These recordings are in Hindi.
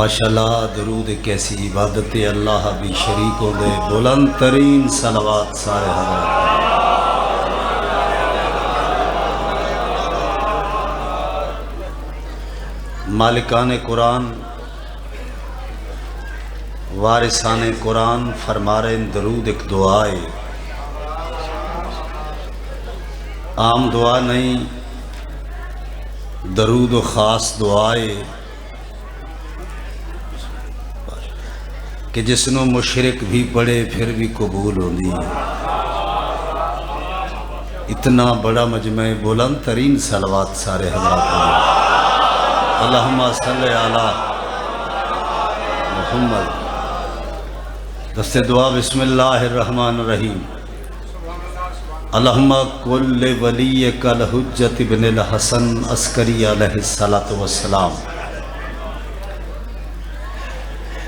माशाल्लाह दरूद एक ऐसी इबादत है, अल्लाह भी शरीक हो गए। बुलंद तरीन सलवात सारे हज़रात। मालिकान कुरान वारिसान कुरान फरमा रहे दरूद एक दुआ है, आम दुआ नहीं, दरूद ख़ास दुआ है कि जिसनों मुशरिक भी पढ़े फिर भी कबूल होती है। इतना बड़ा मजमा बुलंद तरीन सलवात सारे हज़रात। अल्लाहुम्मा सल्ली अला मुहम्मद। दस्ते दुआ बिस्मिल्लाहिर्रहमानिर्रहीम। अल्लाहुम्मा कुल्ले वली कल हुज्जत इब्नुल हसन अस्करी अलैहिस्सलातु वस्सलाम।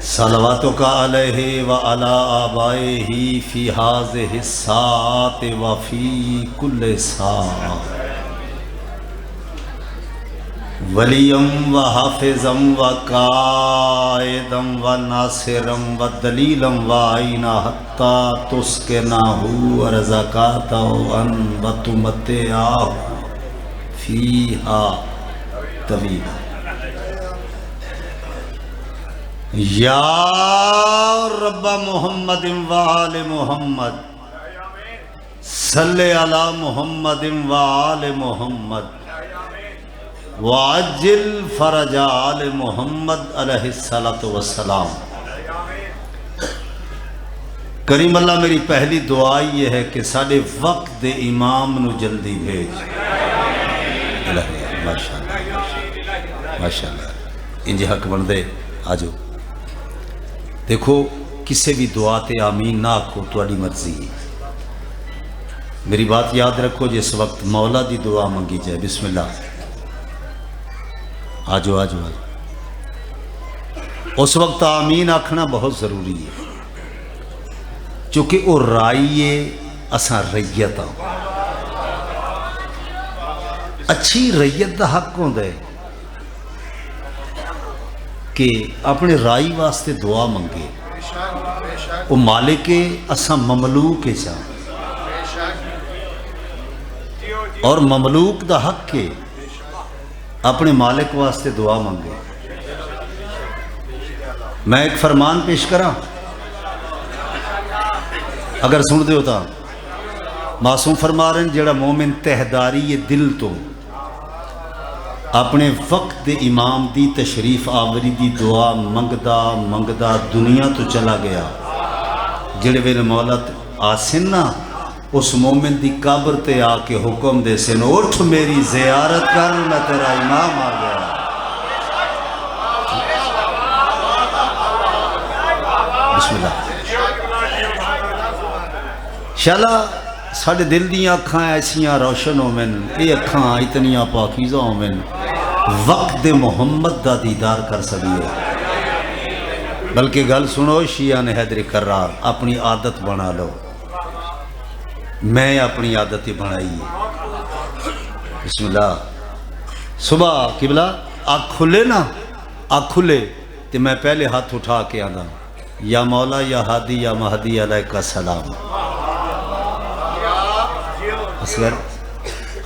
सलवातों का अलैहि व अला आबाइही फी हाज़िहि सात व फी कुल्ले सात। वलियम व हाफिज़म व कायदम व नासिरम व दलीलम व आइना हत्ता तुस्किनाहु व रज़क़ताहु व तुमत्तिअहु फीहा तवीला। या रब्बा मुहम्मद व आले मुहम्मद सल्ले अला मुहम्मद व आले मुहम्मद वाजिल फरजा आले मुहम्मद अलैहिस्सलातु वस्सलाम। करीम अल्लाह मेरी पहली दुआ ये है कि साडे वक्त दे इमाम नू जल्दी भेज। माशाअल्लाह माशाअल्लाह इंज हक बनदे। आजो देखो किसी भी दुआ ते आमीन ना आखो, तुहाडी मर्जी है। मेरी बात याद रखो, जिस वक्त मौला दी दुआ मंगी जाए बिस्मिल्लाह आजो आजो आजो, उस वक्त आमीन आखना बहुत ज़रूरी है, क्योंकि वो राइए असा रैयत आ। अच्छी रैयत का हक होता है कि अपने राई वास्ते दुआ मंगे। वो मालिक असा ममलूक चा, और ममलूक का हक है अपने मालिक वास्ते दुआ मंगे। मैं एक फरमान पेश करा, अगर सुन दो तो मासूम फरमा रहे हैं, जेड़ा मोमिन तहदारी ये दिल तो अपने वक्त दे इमाम दी तशरीफ आवरी दी दुआ मंगदा मंगदा दुनिया तो चला गया, जेड़े वेले मौला आसिन ना उस मोमिन दी कब्र ते आके हुक्म दे सिन, उठ मेरी ज़ियारत कर, मैं तेरा इमाम आ गया। बिस्मिल्लाह। शाला साढ़े दिल दी अखां ऐसियां रोशन होवन, ये अखां इतनियां पाकीज़ा होवन, वक्त दे मुहम्मद दा दीदार कर सकिए। बल्कि गल सुनो, शिया ने हैदरी करार अपनी आदत बना लो, मैं अपनी आदत ही बनाई है। बिस्मिल्लाह। सुबह किबला आँख खुले ना, आँख खुले तो मैं पहले हाथ उठा के आना, या मौला या हादी या महदी अलैका सलाम। असगर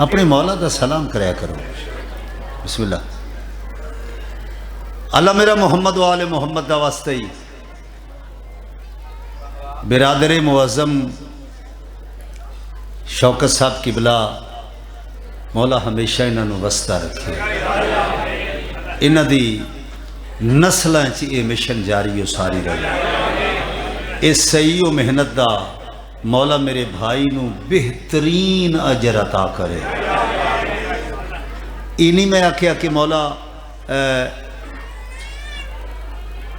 अपने मौला का सलाम कराया करो। बिस्मिल्लाह। अल्लाह मेरा मोहम्मद वाले मोहम्मद दा वास्ते ही बिरादरे मुअज़्ज़म शौकत साहब किबला मौला हमेशा इन्हों वसता रखे, इन्हों दी नस्लों ये मिशन जारी हो सारी रहे। इस सही मेहनत का मौला मेरे भाई नू बेहतरीन अजर अता करे। इनी मैं आख्या कि मौला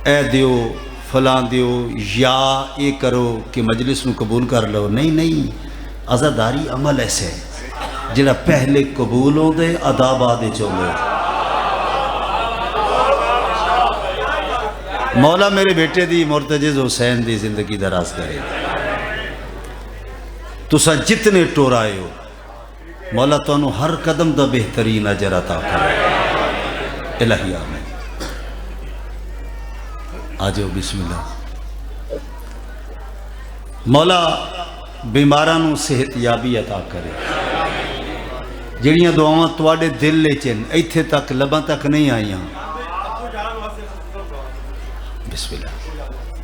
ए दियो फलां दियो या ये करो कि मजलिस नू कबूल कर लो। नहीं नहीं, आज़ादारी अमल ऐसे है जिहड़ा पहले कबूल होंदे अदा बाद होंदे। मौला मेरे बेटे दी मुर्तजिज़ हुसैन दी जिंदगी दराज करे। तुसा जितने टोराए हो मौला तुहानू हर कदम का बेहतरीन अजर अता करे। इलाही आमीन। आ जाओ बिस्मिल्लाह। मौला बीमारां नूं सेहतयाबी अता करे। जिहड़ियां दुआवां तुहाडे दिल च इत्थे तक लबां तक नहीं आईयां, बिस्मिल्लाह।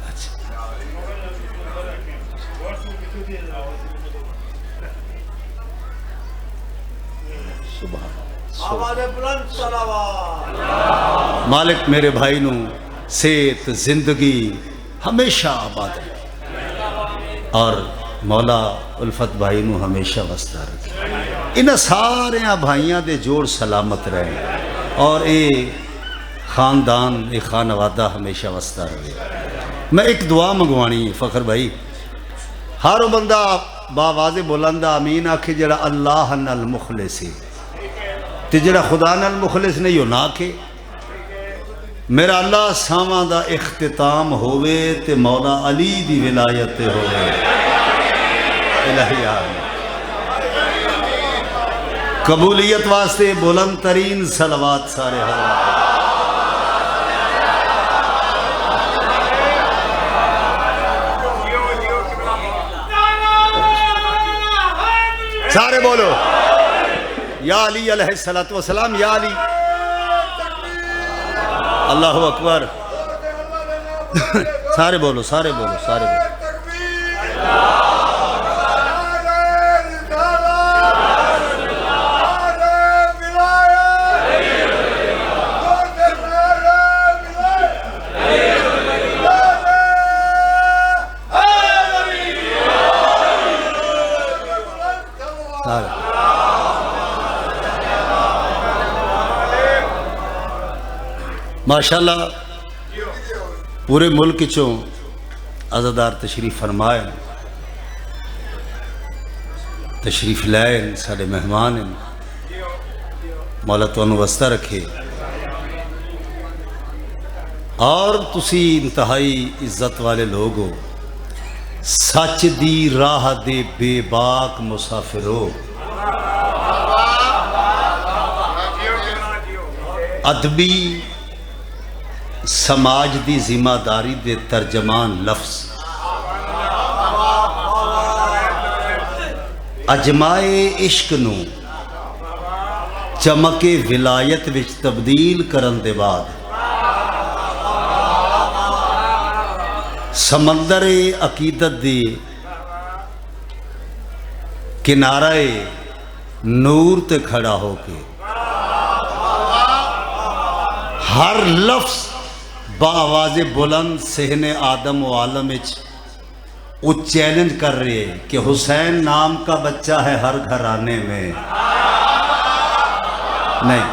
अच्छा मालिक मेरे भाई नूं सेहत जिंदगी हमेशा आबाद है और मौला उल्फत भाई नूं हमेशा वसदा रखे। इन्हां सारे भाइयों दे जोड़ सलामत रहे और ये खानदान ये खानवादा हमेशा वसदा रहे। मैं एक दुआ मंगवानी फखर भाई, हर वो बंदा बावाज़े बुलंदा आमीन आखे जड़ा अल्लाह नल मुखलिस है, ते जड़ा खुदा नल मुखलिस नहीं हो ना आखे। मेरा अल्लाह सावां दा इख्तिताम होवे ते मौला अली दी विलायत होवे। इलाही कबूलियत वास्ते बुलंद तरीन सलवात सारे हज़रात। सारे बोलो या अली अलैहिस्सलातु वस्सलाम, या अली। अल्लाहु अकबर। सारे बोलो, सारे बोलो, सारे बोलो। माशाल्लाह पूरे मुल्क चों अज़ादार तशरीफ फरमाए, तशरीफ लाए, साढ़े मेहमान हैं। मौला तुहानू वस्ता रखे और तुसी इंतहाई इज्जत वाले लोग हो। सच दी राह दे बेबाक मुसाफिर हो। अदबी समाज दी जिम्मेदारी दे तर्जमान लफ्ज अजमाए इश्क नू चमके विलायत विच तब्दील करन दे बाद समंदर अकीदत दी किनारे नूर ते खड़ा होके हर लफ्ज बावाज़े बुलंद सेहने आदम व आलम वो चैलेंज कर रहे हैं कि हुसैन नाम का बच्चा है हर घराने में। नहीं,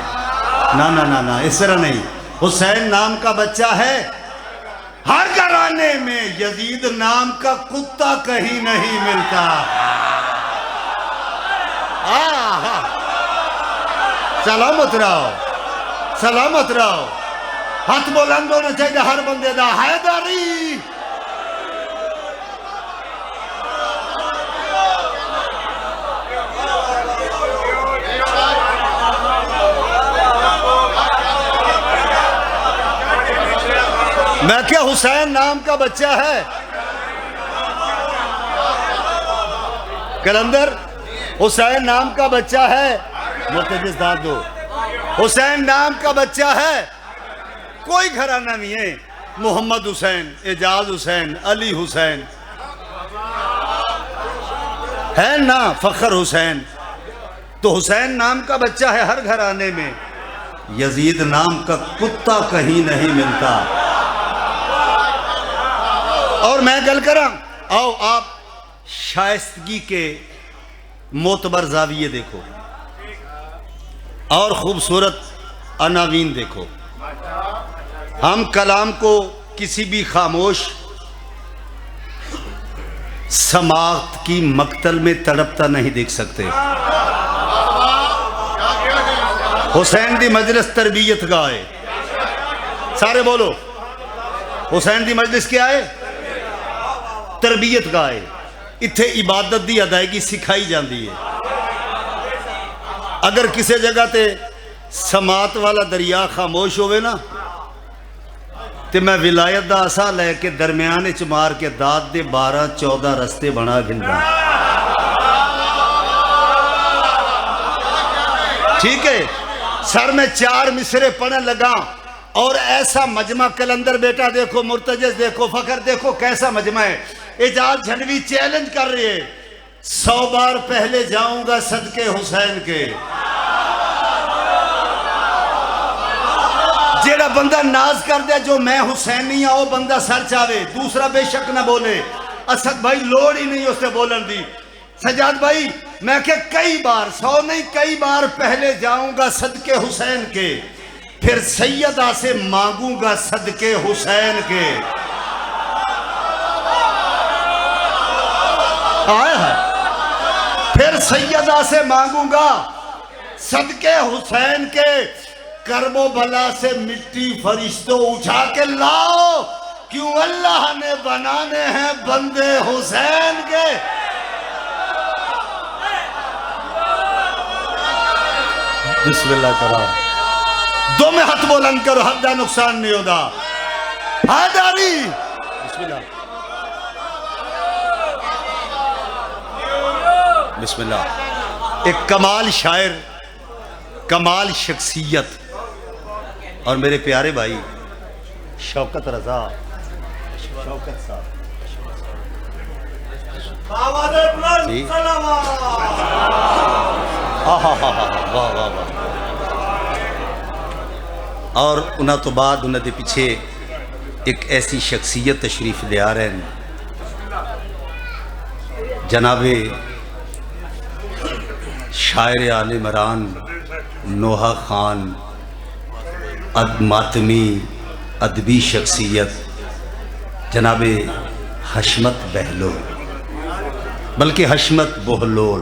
ना ना ना ना, इस तरह नहीं। हुसैन नाम का बच्चा है हर घराने में, यजीद नाम का कुत्ता कहीं नहीं मिलता। सलामत रहो, सलामत रहो। हाथ बुलंद होना चाहिए हर बंदे दा। हैदरी मैं क्या हुसैन नाम का बच्चा है। कलंदर हुसैन नाम का बच्चा है। मुर्तजिस दाद दो। हुसैन नाम का बच्चा है, कोई घराना नहीं है। मोहम्मद हुसैन, एजाज हुसैन, अली हुसैन है ना, फखर हुसैन। तो हुसैन नाम का बच्चा है हर घराने में, यजीद नाम का कुत्ता कहीं नहीं मिलता। और मैं गल करा, आओ आप शाइस्तगी के मोतबर जाविये देखो और खूबसूरत अनावीन देखो। हम कलाम को किसी भी खामोश समाअत की मक्तल में तड़पता नहीं देख सकते। हुसैन दी मजलिस तरबियत का है। सारे बोलो, हुसैन दी मजलिस क्या है? तरबियत का है। इत्थे इबादत दी अदायगी सिखाई जाती है। अगर किसी जगह ते समात वाला दरिया खामोश होवे ना, ते मैं विलायत दा आसा लैके दरम्यान च मार के दाद दे 12-14 रस्ते बना गिनदा। ठीक है सर, मैं 4 मिसरे पढ़ने लगा और ऐसा मजमा कलंदर बेटा देखो, मुर्तजिज देखो, फखर देखो, कैसा मजमा है। एजाज झंडवी चैलेंज कर रही है 100 बार पहले जाऊंगा सदके हुसैन के। जेड़ा बंदा नाज कर दे जो मैं हुसैनी हाँ, वो बंदा सर चावे, दूसरा बेशक ना बोले। असद भाई लोड़ ही नहीं उससे बोलन दी। सजाद भाई मैं क्या कई बार, 100 नहीं कई बार पहले जाऊंगा सदके हुसैन के, फिर सैयदा से मांगूंगा सदके हुसैन के। आया है, फिर सैयदा से मांगूंगा सदके हुसैन के। करबो बला से मिट्टी फरिश्तों उठा के लाओ, क्यों अल्लाह ने बनाने हैं बंदे हुसैन के। बिस्मिल्लाह करो, दो में हाथ बुलंद करो, हद का नुकसान नहीं होता। हादारी बिस्मिल्लाह बिस्मिल्लाह। एक कमाल शायर, कमाल शख्सियत और मेरे प्यारे भाई शौकत रजा, शौकत साहब जी, वाह वाह वाह। और उन्होंने तो बाद उन्होंने पीछे एक ऐसी शख्सियत तशरीफ ले आ रहे हैं, जनाबे शायर आले मरान नोहा खान, मातमी अदबी शख्सियत जनाबे हशमत बहलोल, बल्कि हशमत बहलोल।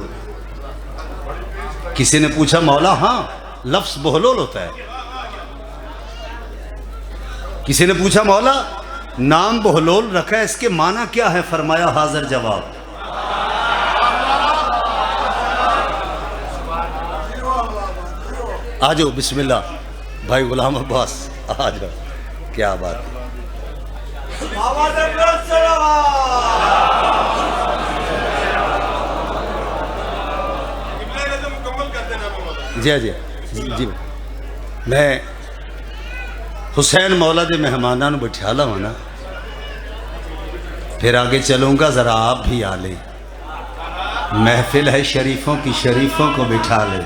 किसी ने पूछा मौला, हाँ लफ्ज बहलोल होता है। किसी ने पूछा मौला नाम बहलोल रखा है, इसके माना क्या है? फरमाया हाजिर जवाब। आ जाओ बिस्मिल्लाह भाई गुलाम अब्बास, आ जाओ, क्या बात है। जी जी जी, मैं हुसैन मौला के मेहमानों बिठा ला ना, फिर आगे चलूंगा, जरा आप भी आ ले। महफिल है शरीफों की, शरीफों को बिठा ले।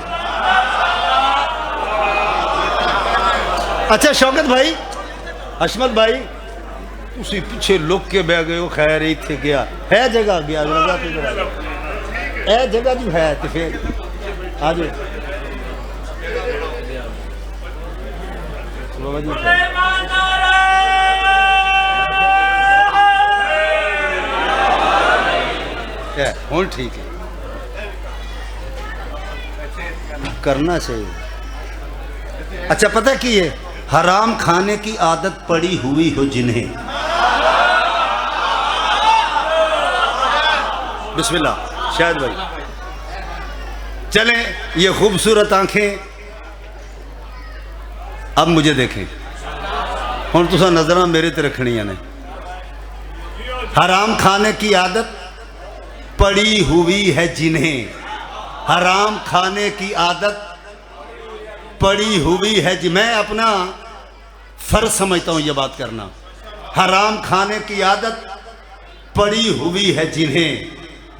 अच्छा शौकत भाई, हशमत भाई, तुसी पीछे लुक के बह गए हो। खैर इतने गया है जगह, गया ए जगह जो है, तो फिर आ जाओ। हूँ ठीक है, करना चाहिए। अच्छा पता कि ये हराम खाने की आदत पड़ी हुई हो जिन्हें, बिस्मिल्लाह शायद भाई चलें, ये खूबसूरत आंखें अब मुझे देखें। हुण तुसां नजरां मेरे ते रखनियां ने। हराम खाने की आदत पड़ी हुई है जिन्हें, हराम खाने की आदत पड़ी हुई है जी। मैं अपना फर्ज समझता हूं ये बात करना। हराम खाने की आदत पड़ी हुई है जिन्हें,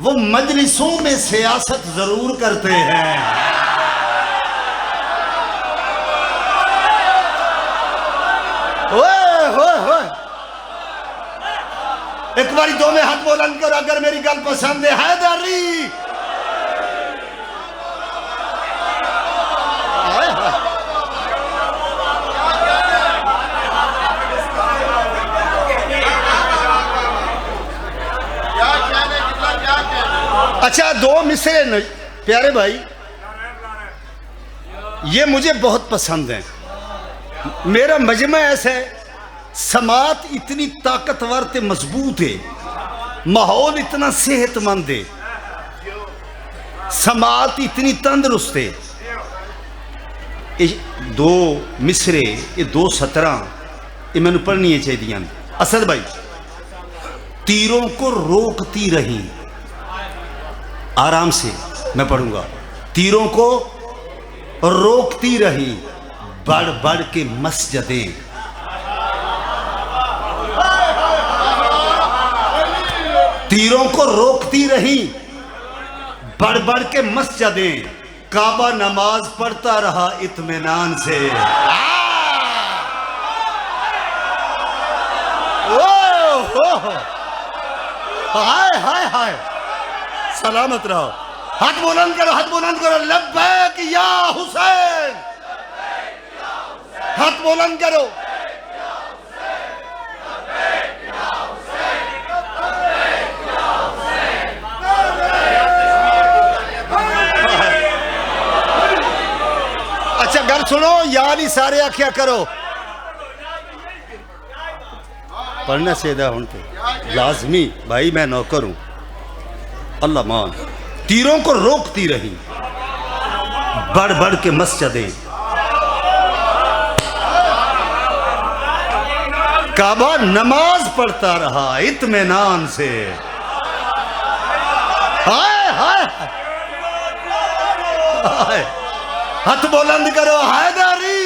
वो मजलिसों में सियासत जरूर करते हैं। ओए होए होए, एक बारी दो में हाथ बुलंद करो अगर मेरी गल पसंद है। हैदरी अच्छा, दो मिसरे प्यारे भाई ये मुझे बहुत पसंद है। मेरा मजमा ऐसा है, समात इतनी ताकतवर ते मजबूत है, माहौल इतना सेहतमंद है, समात इतनी तंदुरुस्त है। ये दो मिसरे, ये दो सतरा ये मैंने पढ़नी चाहिए। असद भाई, तीरों को रोकती रही, आराम से मैं पढ़ूंगा। तीरों को रोकती रही बढ़ बढ़ के मस्जिदें, तीरों को रोकती रही बढ़ बढ़ के मस्जिदें, काबा नमाज पढ़ता रहा इत्मीनान से। हाय हाय हाय, सलामत रहो। हाथ बुलंद करो, हाथ बुलंद करो। लब्बैक या हुसैन, हाथ बुलंद करो। अच्छा घर सुनो, यार ही सारे आख्या करो। पढ़ना सीधा हूं तो लाजमी भाई, मैं नौकर हूं। अल्लाह मान, तीरों को रोकती रही बढ़ बढ़ के मस्जिदें, काबा नमाज पढ़ता रहा इत्मीनान से। हाय हाय हाय, हाथ बुलंद करो हैदरी।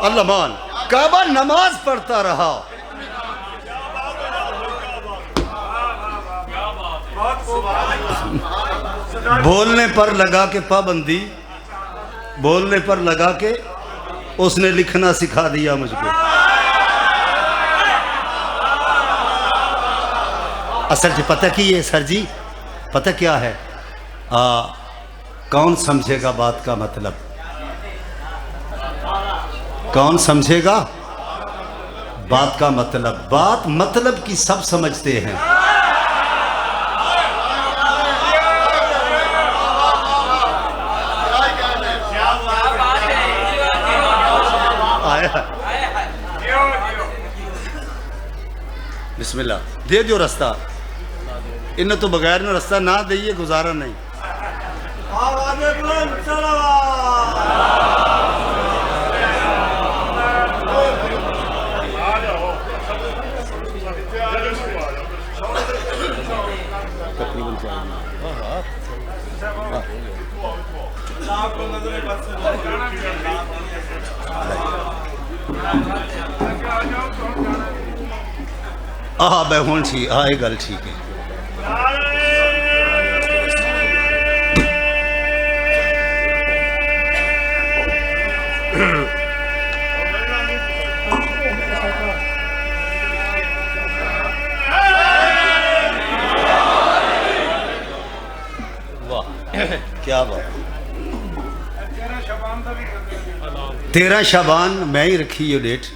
अल्लाह मान, काबा नमाज पढ़ता रहा। बोलने पर लगा के पाबंदी, बोलने पर लगा के उसने लिखना सिखा दिया मुझको। असल जी पता की है सर जी, पता क्या है, कौन समझेगा बात का मतलब, कौन समझेगा बात का मतलब। बात मतलब की सब समझते हैं। बिस्मिल्लाह, दे दो रास्ता, इन्हें तो बगैर ना रास्ता ना दइए गुजारा नहीं। मैं हूँ ठीक, ये गल ठीक है। वाह क्या बात। 13 शाबान मैं ही रखी ये डेट,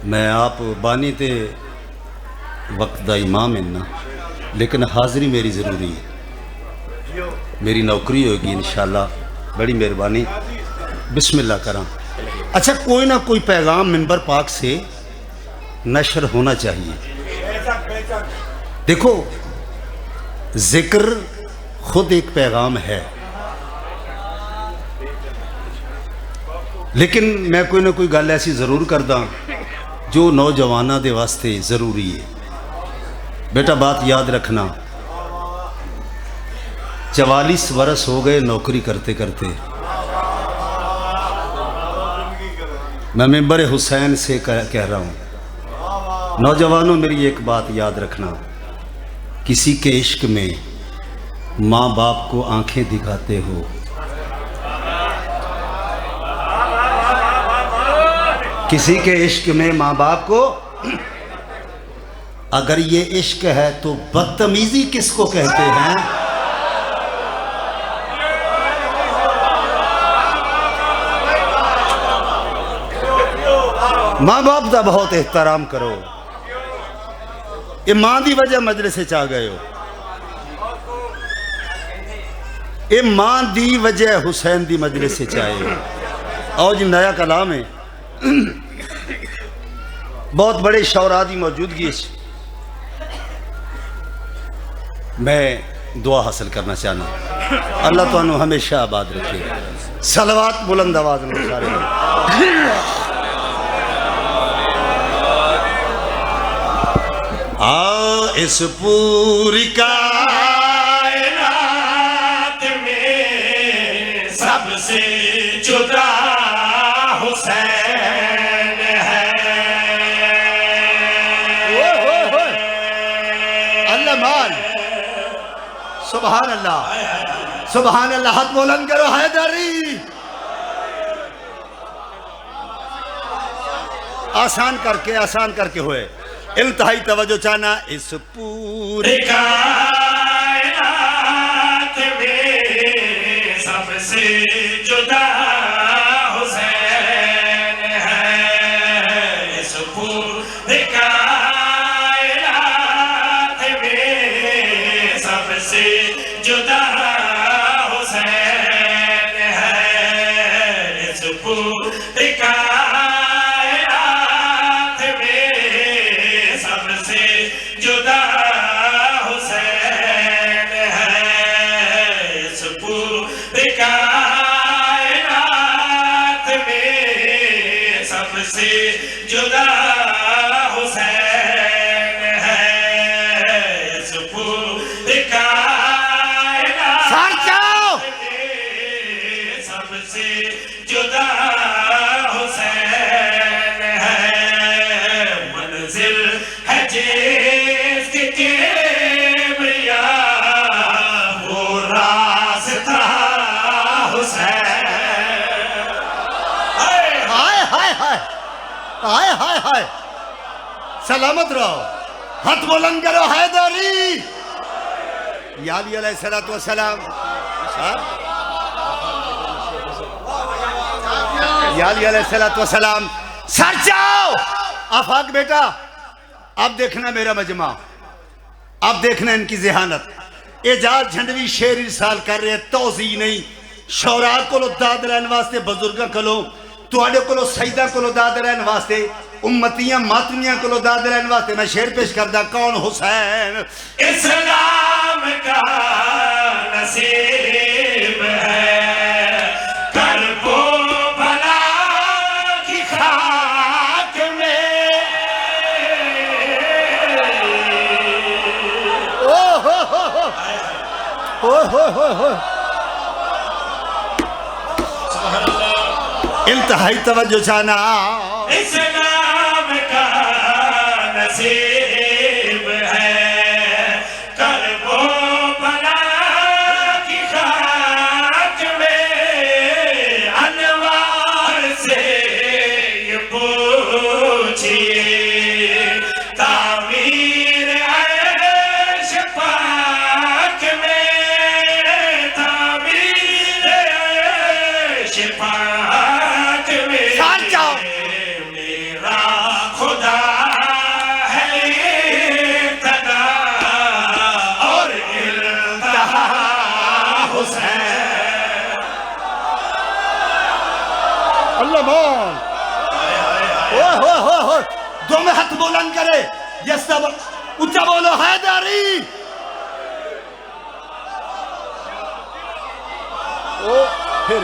मैं आप बानी ते वक्त दा इमाम है ना, लेकिन हाज़री मेरी ज़रूरी है, मेरी नौकरी होगी इंशाल्लाह। बड़ी मेहरबानी, बिस्मिल्लाह करा। अच्छा कोई ना कोई पैगाम मिंबर पाक से नशर होना चाहिए। देखो जिक्र खुद एक पैगाम है, लेकिन मैं कोई ना कोई गल ऐसी ज़रूर करदा जो नौजवानों के वास्ते ज़रूरी है। बेटा बात याद रखना, 44 वर्ष हो गए नौकरी करते करते। मैं मिंबर हुसैन से कह रहा हूँ, नौजवानों मेरी एक बात याद रखना, किसी के इश्क में माँ बाप को आंखें दिखाते हो, किसी के इश्क में माँ बाप को, अगर ये इश्क है तो बदतमीजी किसको कहते हैं? माँ बाप का बहुत एहतराम करो। ये माँ की वजह मजलिस च आ गए हो, ये माँ की वजह हुसैन की मजलिस च आए हो। और जी नया कलाम है, बहुत बड़े शौरा की मौजूदगी मैं दुआ हासिल करना चाहना। अल्लाह तुहानू हमेशा आबाद रखे। सलवात बुलंद आवाज में सारे इस पूरी कायनात में सबसे जुदा हुसैन है। अल्लाह मान सुभान अल्लाह सुभान अल्लाह। हाथ बुलंद करो हैदरी। आसान करके हुए इंतहाई तवज्जो चाहना। इस पूरी कायनात में सबसे जुदा हुसैन है। इस पूरी कायनात में सबसे जुदा हुसैन है। इस पूरी कायनात में सबसे जुदा हुसैन है। इस पूरी कायनात में सबसे जुदा हुसैन है। इस पूरी कायनात में सबसे जुदा हुसैन है। मंजिल है जिसकी किबरिया वो रास्ता हुसैन। हाय हाय हाय हाय हाय हाय। सलामत रहो। हाथ बुलंद करो हैदरी। या अली अलैहिस्सलातु वस्सलाम। या अली अलैहिस्सलातु वस्सलाम। सर जाओ। आफाक बेटा अब देखना मेरा मजमा, अब देखना इनकी जहानत। एजाज झंडवी शेर इरसाल कर रहे तौजी नहीं शौरा को दाद लैन वास्ते, बुजुर्गों को तुहाडे को सईदा को दाद लैन वास्ते, उम्मतियां मातमियां को दाद लैन वास्ते मैं शेर पेश करदा। कौन? हुसैन। इस्लाम का नसीब है करबो भला की खाक में। ओ हो इंतहाई तवज्जो चाहना। इस्लाम का नसीब है करबो भला की खाक में। अनवार से ये पूछिए तामीर अर्श पाक में। तामीर अर्श पाक में मेरा खुदा है इब्तिदा और इंतहा हुसैन। अल्लाह मान। हो दो में हाथ बुलंद करे। ये सब ऊंचा बोलो हैदरी। ओ फिर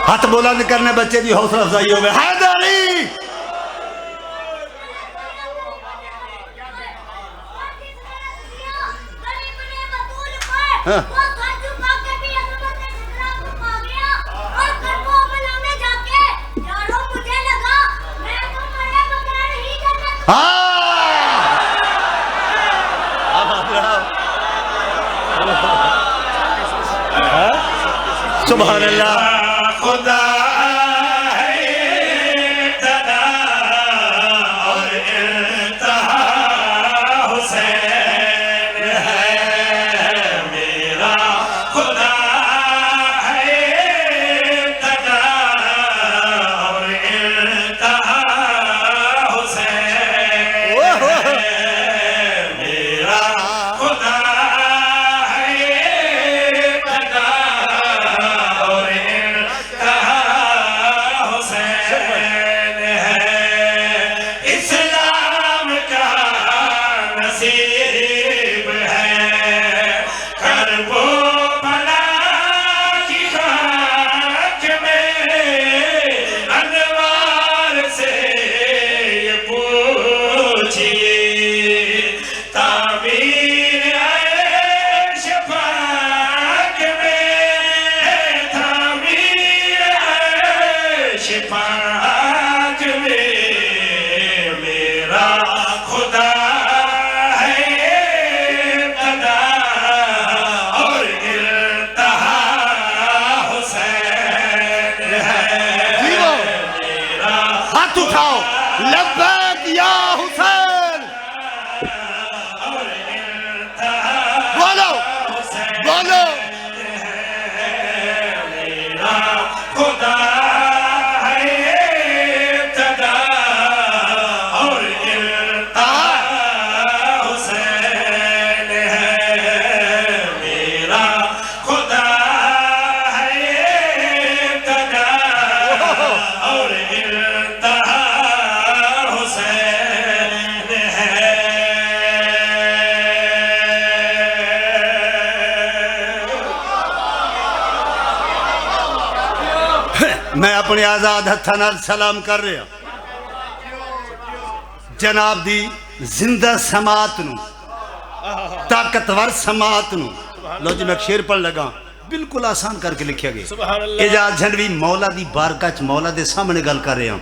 हाथ बुलंद करने बच्चे की हौसला अफजाई हो गए। हैदरी। हाँ। सुभान अल्लाह। खुदा है इब्तिदा और इंतहा हुसैन है। मेरा खुदा है इब्तिदा और इंतहा हुसैन है। मेरा खुदा है इब्तिदा और मैं अपने आजाद हत्थां नाल सलाम कर रहा जनाब दी जिंदा समात नू, ताकतवर समात नू। लो जी मैं एक शेर पढ़ लगा, बिल्कुल आसान करके लिखा गया। एजाज झंडवी मौला दी बारगाह च मौला दे सामने गल कर रहा।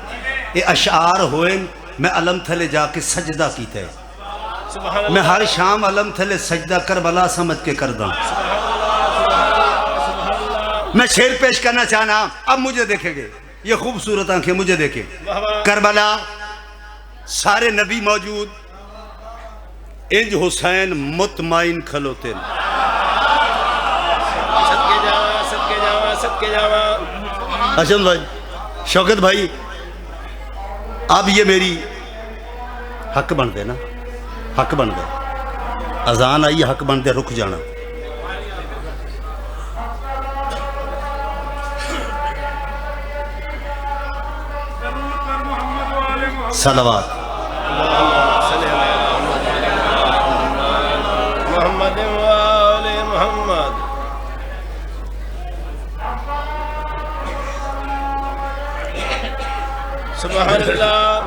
ये अशार होए मैं अलम थले जाके सजदा कीता है। मैं हर शाम अलम थले सजदा करबला समझ के करदा। मैं शेर पेश करना चाहना, अब मुझे देखेंगे, ये खूबसूरत आंखें मुझे देखे। करबला सारे नबी मौजूद, इंज हुसैन मुतमाइन खलोते। अशम भाई, शौकत भाई, अब ये मेरी हक बनते ना, हक बनते। अजान आई, हक बनते रुक जाना। सलावत मोहम्मद वाले मोहम्मद। सुभान अल्लाह।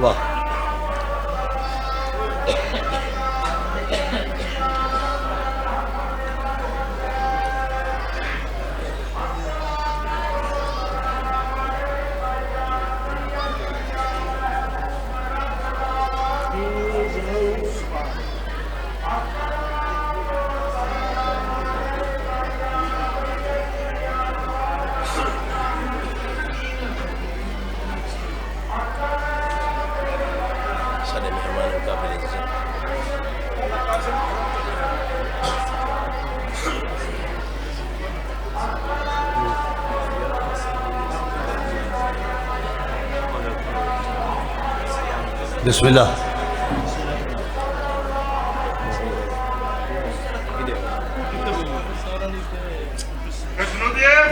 वाह। बिस्मिल्लाह।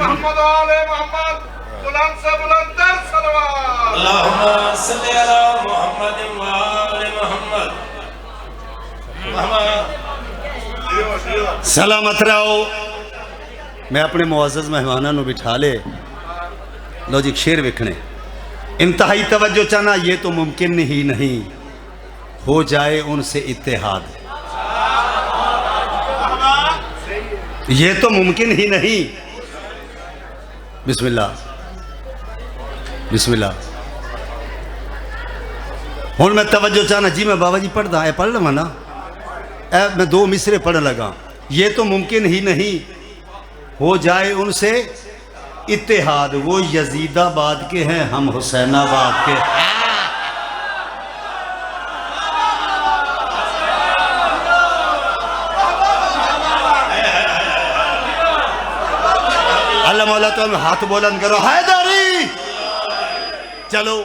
मोहम्मद वाले मोहम्मद, बुलंद से बुलंदतर सलवात। अल्लाहुम्मा सल्ली अला मोहम्मद वाले मोहम्मद। सलामत रहो। मैं अपने मुअज़्ज़ज़ मेहमानों को बिठा ले। लो जी शेर वेखने, इंतहाई तवज्जो चाहना, ये तो मुमकिन ही नहीं हो जाए उनसे इत्तेहाद। ये तो मुमकिन ही नहीं। बिस्मिल्लाह बिस्मिल्लाह। हुण मैं तवज्जो चाहना जी, मैं बाबा जी पढ़दा है, पढ़ लवा ना। मैं दो मिसरे पढ़ लगा। ये तो मुमकिन ही नहीं हो जाए उनसे इत्तेहाद। वो यजीदाबाद के हैं, हम हुसैनाबाद के। अल्लाह मौला तो हाथ बुलंद करो, हैदरी। चलो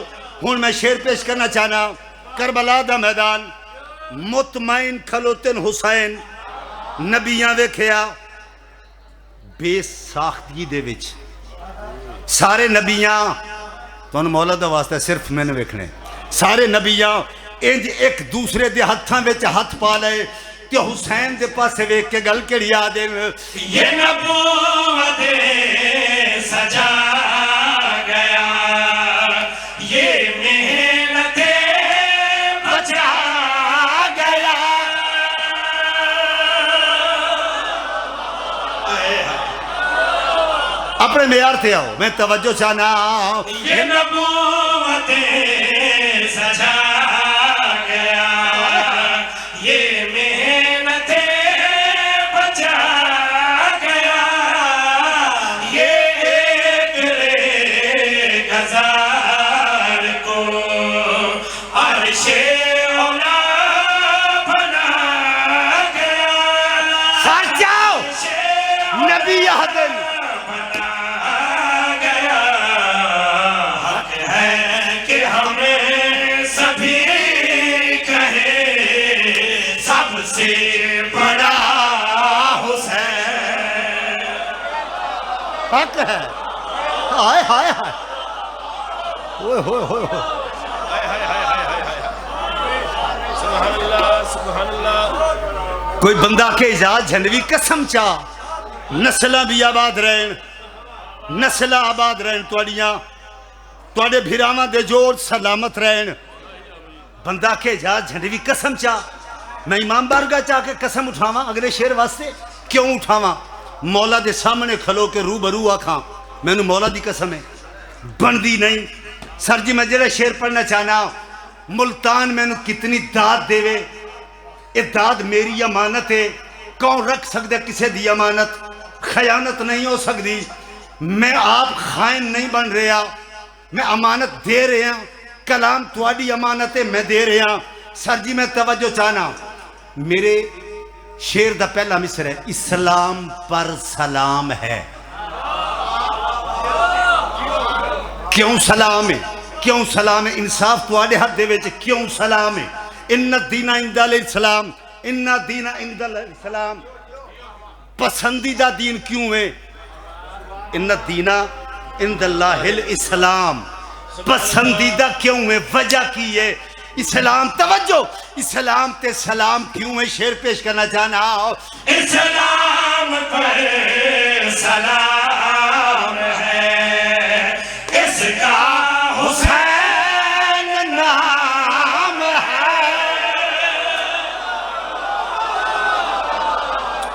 हुण मैं शेर पेश करना चाहना। करबला दा मैदान, मुतमईन खलोतन हुसैन नबियां वेखिया बेसाख्तगी दे विच। सारे नबियां तुहानू मौला दा वास्ता सिर्फ मैंने वेखने। सारे नबियां इंज एक दूसरे दे हत्थां विच हथ पा लए ते हुसैन दे पासे वेख के गल केड़ी आ दे, ये नबूवत सजा गया, ये मेहनत बचा गया। अपने मेयार थे आओ, मैं तवज्जो चाहना। ये नबूवत सजा गया, ये मेहनत बचा गया, ये एक हजार को अर्शे औला बना गया। सच जाओ नबी हदन सबसे बड़ा हुसैन हक है। हाय हाय हाय, ओए होए होए होए। सुभान अल्लाह सुभान अल्लाह। कोई बंदा के इजाज झंडवी कसम चा नस्लां भी आबाद रहन, नस्लां आबाद रहन, तुहाडे भिरावां दे जोड़ सलामत रहन। बंदा के जा झंडी भी कसम चाह, मैं इमाम बारगाह चाह के कसम उठावा अगले शेर वास्ते, क्यों उठावा? मौला दे सामने खलो के रूबरू आखा मैनू मौला दी कसम है, बनदी नहीं। सर जी मैं जेड़ा शेर पढ़ना चाहना, मुल्तान मैनू कितनी दाद देवे, ये दाद मेरी अमानत है, कौन रख सकता किसी दी अमानत? खयानत नहीं हो सकती। मैं आप खाइन नहीं बन रहा, मैं अमानत दे रहा, कलाम तुहाडी अमानत है, मैं दे रहा। सर जी मैं तवज्जो चाहना, मेरे शेर दा पहला मिसर है, इस्लाम पर सलाम है। क्यों सलाम है? क्यों सलाम है? इंसाफ तुहाडे हाथ दे विच, क्यों सलाम है? इन्ना दीना इंदल इस्लाम, इन्ना दीना इंदल इस्लाम। पसंदीदा दीन क्यों है? इन्ना दीना इंदल्लाहिल इस्लाम। पसंदीदा क्यों है? वजह की है इस्लाम। तवज्जो, इस्लाम ते सलाम क्यों है? शेर पेश करना चाहना, इस्लाम पर सलाम है, इसका हुसैन नाम है।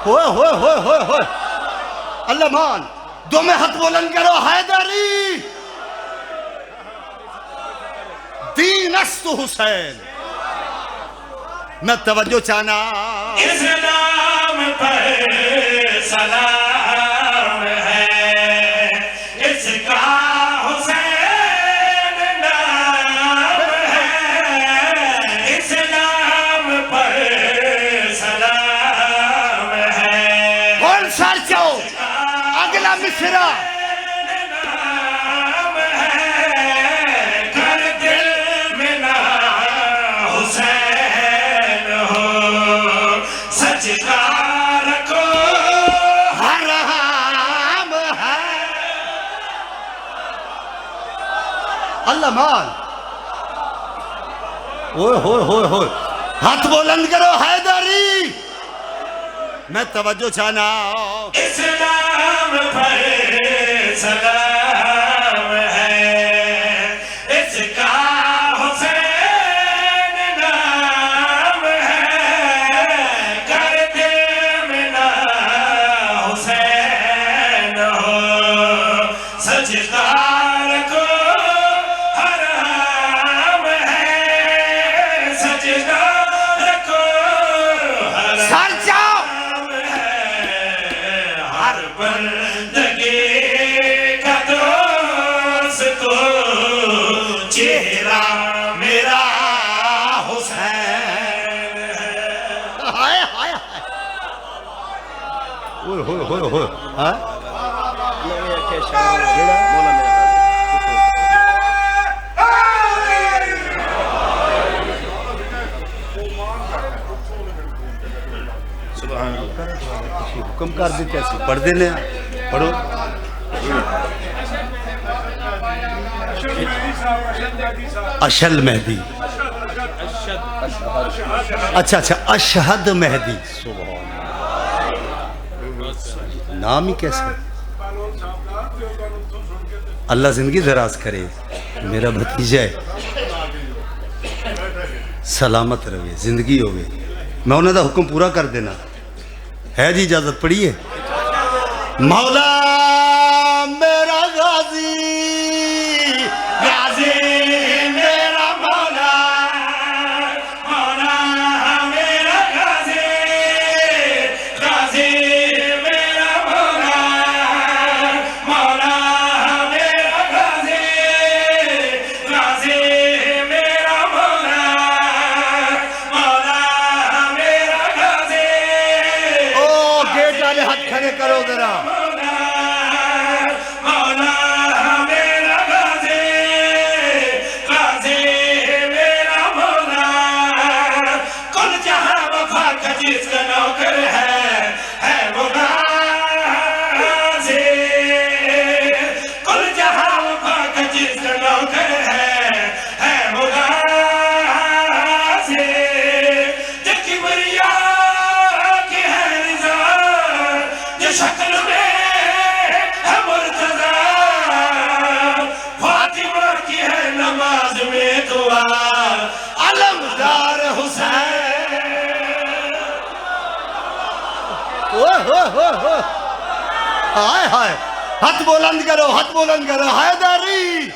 होए अल्लाह मान, दो में हाथ बुलंद करो, हैदरी दीनस्तु हुसैन। मैं तवज्जो चाहना, इस्लाम पर सलाम है, इसका हुसैन नाम है, इस्लाम पर सलाम है। और सर चो अगला मिसरा, अल्लाह मान। ओए हाथ बुलंद करो, हैदरी। मैं तवज्जो चाहना, इस्लाम पर सलाम है, इसका हुसैन नाम है, कर दिल में ना हुसैन हो, सजदा रखो हराम है, सजदा रखो सर जाओ। बंदगी का दोस्त चेहरा मेरा हुसैन है। हाय हाय ओए हाँ? हुक्म कर देते ऐसे पढ़ देने, पढ़ो। अशल मेहदी, अच्छा अशहद मेहदी, नाम ही कैसे? अल्लाह जिंदगी दराज करे, मेरा भतीजा है, सलामत रहे, जिंदगी होवे, मैं उन्होंने हुक्म पूरा कर देना है जी। इजाजत पढ़िए, मौला मेरा गाजी, गाजी मेरा मौला, मौला मेरा गाजी, गाजी मेरा मौला, मौला मेरा गाजी, गाजी मेरा मौला, मौला मेरा गाजी। ओ गेट वाले हाथ खड़े करो जरा। अलमदार हुसैन। हाय हाय, हाथ बुलंद करो, हाथ बुलंद करो। हैदरी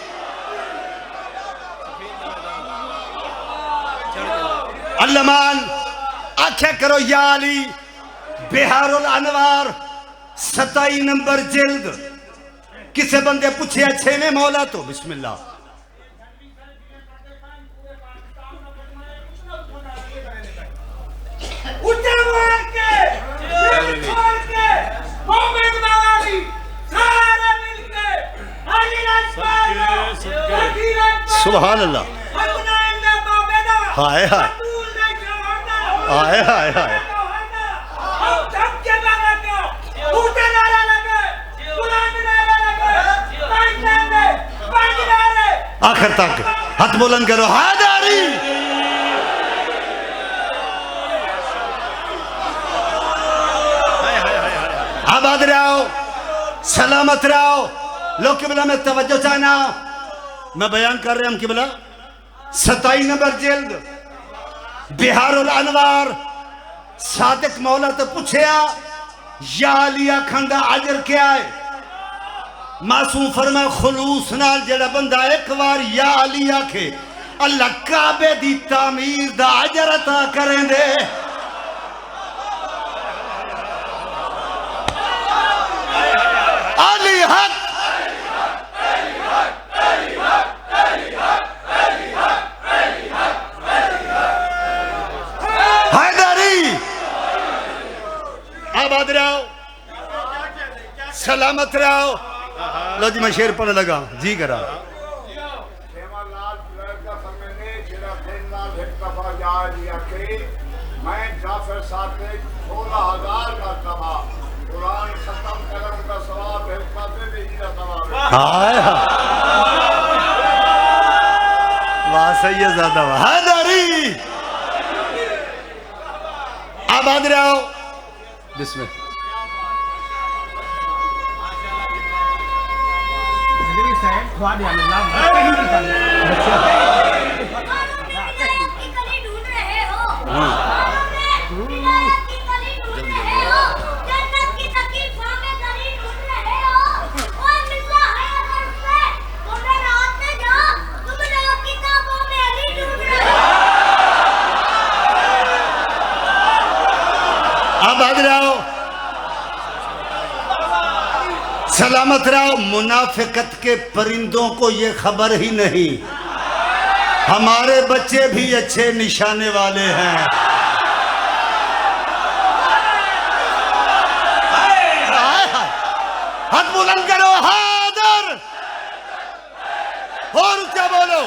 अल्लमान आख्या करो या अली। बिहारुल अनवार 27 नंबर जिल्द। किसे बंदे पूछे अच्छे में मौला तो बिस्मिल्लाह। सुभान अल्लाह। हाय हाय हाय हाय हाय। आखिर तक हाथ बुलंद करो। हैदरी आबाद रहो, सलामत रहो। लो किबला में तवज्जो चाहना, मैं बयान कर रहा हूं किबला। 27 नंबर जिल्द बिहारुल अनवार। सादिक मौला तो पूछया या अली खंदा अजर क्या है? मासूम फरमा खुलूस नाल जेड़ा बंदा एक बार या अली आखे अल्लाह काबे दी तामीर दा अजर अता करें दे। अली हक हैदरी आबाद रहो, सलामत रहो। लो जी मैं शेर पढ़ने लगा जी करा। मैं जाफर साथे 16,000 का तबा कुरान खत्म करम का सवाब है काते में ही सवाब है। हाय वाह सही है ज्यादा वाह। हैदरी आबाद रहो बिस्मिल्लाह। आबाद रहो, सलामत रहो। मुनाफिकत के परिंदों को ये खबर ही नहीं हमारे बच्चे भी अच्छे निशाने वाले हैं। हाथ बुलंद करो। हैदर और ऊंचा बोलो।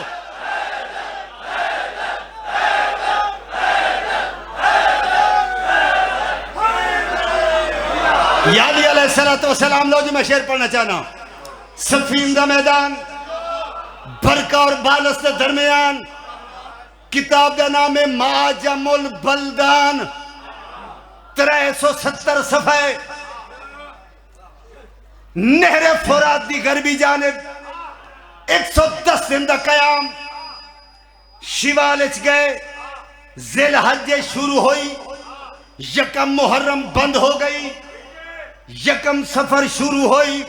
यादी अलैहिस्सलाम। लो जी मैं शेर पढ़ना चाहना हूं। सफीन का मैदान बरका और बालस के दरमियान। किताब का नाम है माजमुल बलदान। 370 सफ़े। नहरे फुरात दी गरबी जानिब 110 दिन का कयाम। शिवाल गए, जिल हज शुरू हुई, यकम मुहर्रम बंद हो गई, यकम सफर शुरू हुई,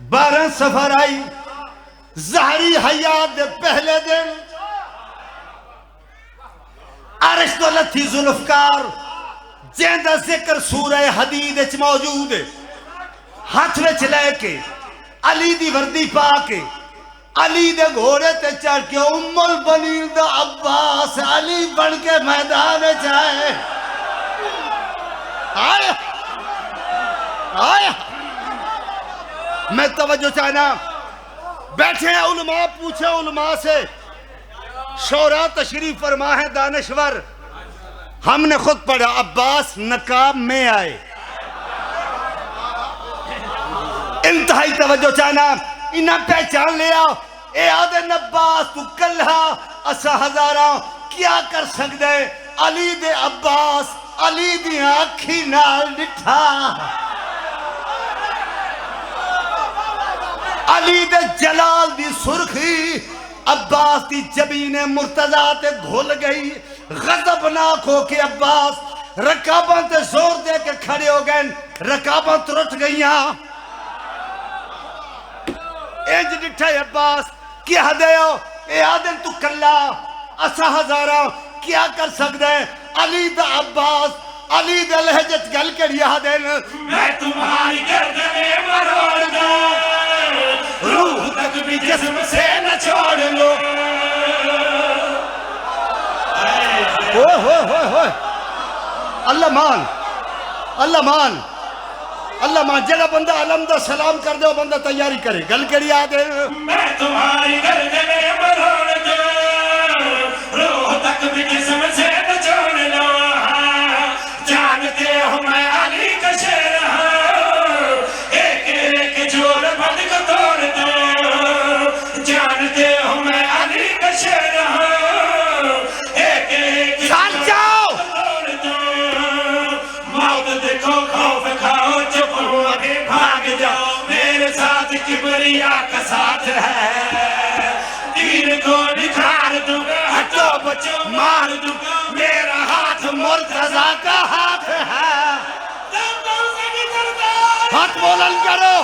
12 सफर आई। ज़हरी हयात दे पहले दिन अरश तो लथी जुल्फकार जेंदा जिक्र सूरह हदीद च मौजूद है। हाथ में लेके अली दी वर्दी पा के अली दे घोड़े ते चढ़ के उम्मुल बनीर दा अब्बास अली बन के मैदान जाए। आया आया मैं तवज्जो चाहना। बैठे हैं उलमा, पूछे उलमा से। शौरा तशरीफ फरमा है दानश्वर। हमने खुद पढ़ा अब्बास नकाब में आए। इंतहाई तवज्जो चाहना। इन्हें पहचान लिया ए आदे अब्बास तू कल्हा असा हजारा क्या कर सकते। अली दे अब्बास अली दी आखी नाल डिठा। अली दे जलाल दी सुर्खी अब्बास की जबीन मुर्तजा ते घुल गई। गजबनाक होके अब्बास रकाबा ते जोर दे के खड़े हो गए। रकाबा त्रुट गई। इंज डिठा अब्बास क्या दे ए आदिल तू कला असा हजारा क्या कर सकता है। अली दा अब्बास अली दे लहजे च गल करी आदिल मैं तुम्हारी गर्दन मरोड़ दूं, रूह तक भी जिस्म से न छोड़ लो। हो अल्लाह मान अल्लाह मान अल्लाह मान। जरा बंदा अलम दा सलाम कर दे बंदा तैयारी करे गल करी आदिल मैं तुम्हारी गर्दन मरोड़ दूं, रूह तक भी जिस्म से न छोड़ लो। जानते हो मैं अली का शेर हूं, एक एक जोड़ बंद को तोड़ दूं। जानते हो मैं अली का शेर हूं, एक एक चल जाओ तोड़ दूं। मौत देखो खौफ खाओ चुप हो आगे भाग जाओ, मेरे साथ किबरिया का साथ है। तीर को निखार दूंगा, हटो बचो मार दूंगा, मेरा हाथ मुर्तजा का हाथ है। दम दम से निकलता है। हाथ बुलंद करो